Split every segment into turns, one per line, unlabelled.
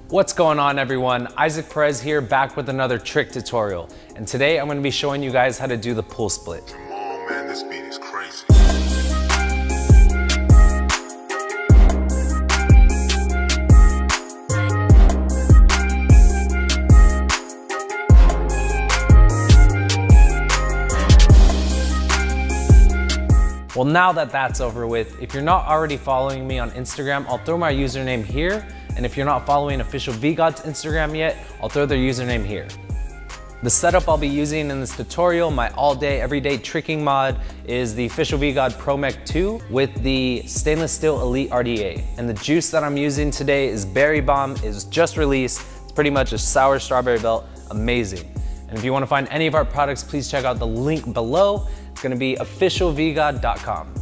What's going on, everyone? Isaac Perez here, back with another trick tutorial. And today I'm going to be showing you guys how to do the pull split.
Come on, man, this beat is crazy.
Well, now that that's over with, if you're not already following me on Instagram, I'll throw my username here. And if you're not following Official VGod's Instagram yet, I'll throw their username here. The setup I'll be using in this tutorial, my all day, everyday tricking mod, is the Official VGod Pro Mech 2 with the stainless steel Elite RDA. And the juice that I'm using today is Berry Bomb, is just released. It's pretty much a sour strawberry belt, amazing. And if you wanna find any of our products, please check out the link below. It's gonna be officialvgod.com.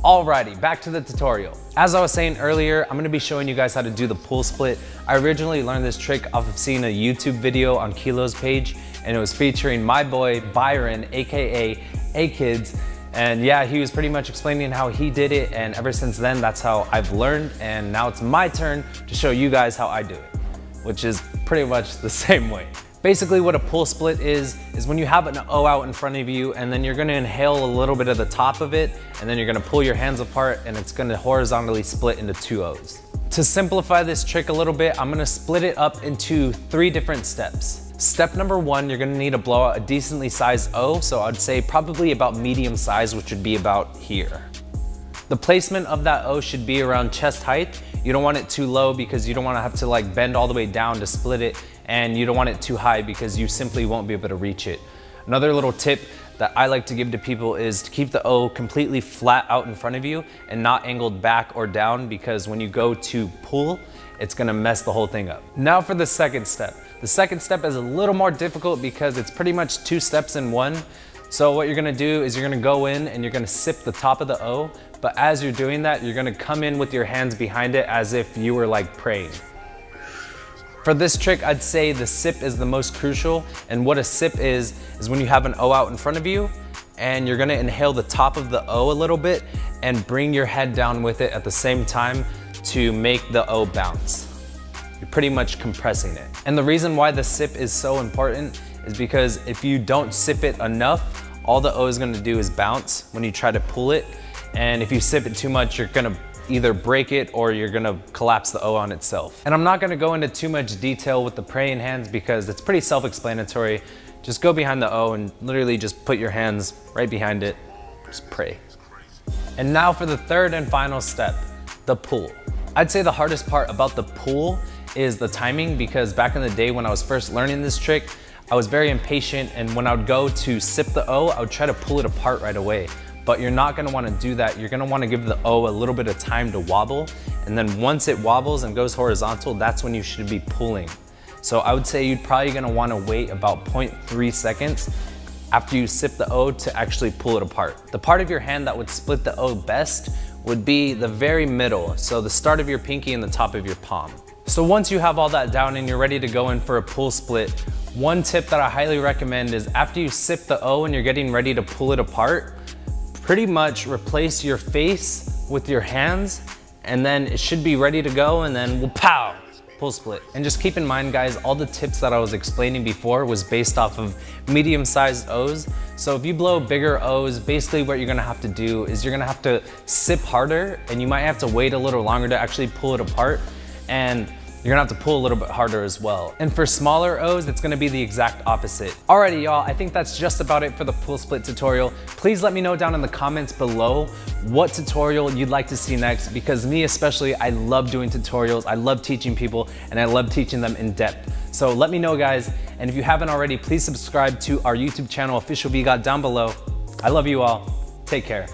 Alrighty, back to the tutorial. As I was saying earlier, I'm gonna be showing you guys how to do the pull split. I originally learned this trick off of seeing a YouTube video on Kilo's page, and it was featuring my boy Byron, AKA A-Kids. And yeah, he was pretty much explaining how he did it, and ever since then, that's how I've learned. And now it's my turn to show you guys how I do it, which is pretty much the same way. Basically what a pull split is when you have an O out in front of you, and then you're gonna inhale a little bit of the top of it, and then you're gonna pull your hands apart, and it's gonna horizontally split into two O's. To simplify this trick a little bit, I'm gonna split it up into 3 different steps. Step number 1, you're gonna need to blow out a decently sized O, so I'd say probably about medium size, which would be about here. The placement of that O should be around chest height. You don't want it too low because you don't want to have to like bend all the way down to split it, and you don't want it too high because you simply won't be able to reach it. Another little tip that I like to give to people is to keep the O completely flat out in front of you and not angled back or down, because when you go to pull, it's gonna mess the whole thing up. Now for the second step. The second step is a little more difficult because it's pretty much 2 steps in one. So what you're gonna do is you're gonna go in and you're gonna sip the top of the O, but as you're doing that, you're gonna come in with your hands behind it as if you were like praying. For this trick, I'd say the sip is the most crucial, and what a sip is when you have an O out in front of you, and you're gonna inhale the top of the O a little bit and bring your head down with it at the same time to make the O bounce. You're pretty much compressing it. And the reason why the sip is so important is because if you don't sip it enough, all the O is gonna do is bounce when you try to pull it. And if you sip it too much, you're gonna either break it or you're gonna collapse the O on itself. And I'm not gonna go into too much detail with the praying hands because it's pretty self-explanatory. Just go behind the O and literally just put your hands right behind it. Just pray. And now for the third and final step, the pull. I'd say the hardest part about the pull is the timing, because back in the day when I was first learning this trick, I was very impatient, and when I would go to sip the O, I would try to pull it apart right away. But you're not gonna wanna do that. You're gonna wanna give the O a little bit of time to wobble, and then once it wobbles and goes horizontal, that's when you should be pulling. So I would say you're probably gonna wanna wait about 0.3 seconds after you sip the O to actually pull it apart. The part of your hand that would split the O best would be the very middle, so the start of your pinky and the top of your palm. So once you have all that down and you're ready to go in for a pull split, one tip that I highly recommend is after you sip the O and you're getting ready to pull it apart, pretty much replace your face with your hands, and then it should be ready to go, and then pow, pull split. And just keep in mind, guys, all the tips that I was explaining before was based off of medium-sized O's. So if you blow bigger O's, basically what you're gonna have to do is you're gonna have to sip harder, and you might have to wait a little longer to actually pull it apart, and you're gonna have to pull a little bit harder as well. And for smaller O's, it's gonna be the exact opposite. Alrighty, y'all, I think that's just about it for the pull split tutorial. Please let me know down in the comments below what tutorial you'd like to see next, because me especially, I love doing tutorials, I love teaching people, and I love teaching them in depth. So let me know, guys, and if you haven't already, please subscribe to our YouTube channel, Official VGod, down below. I love you all. Take care.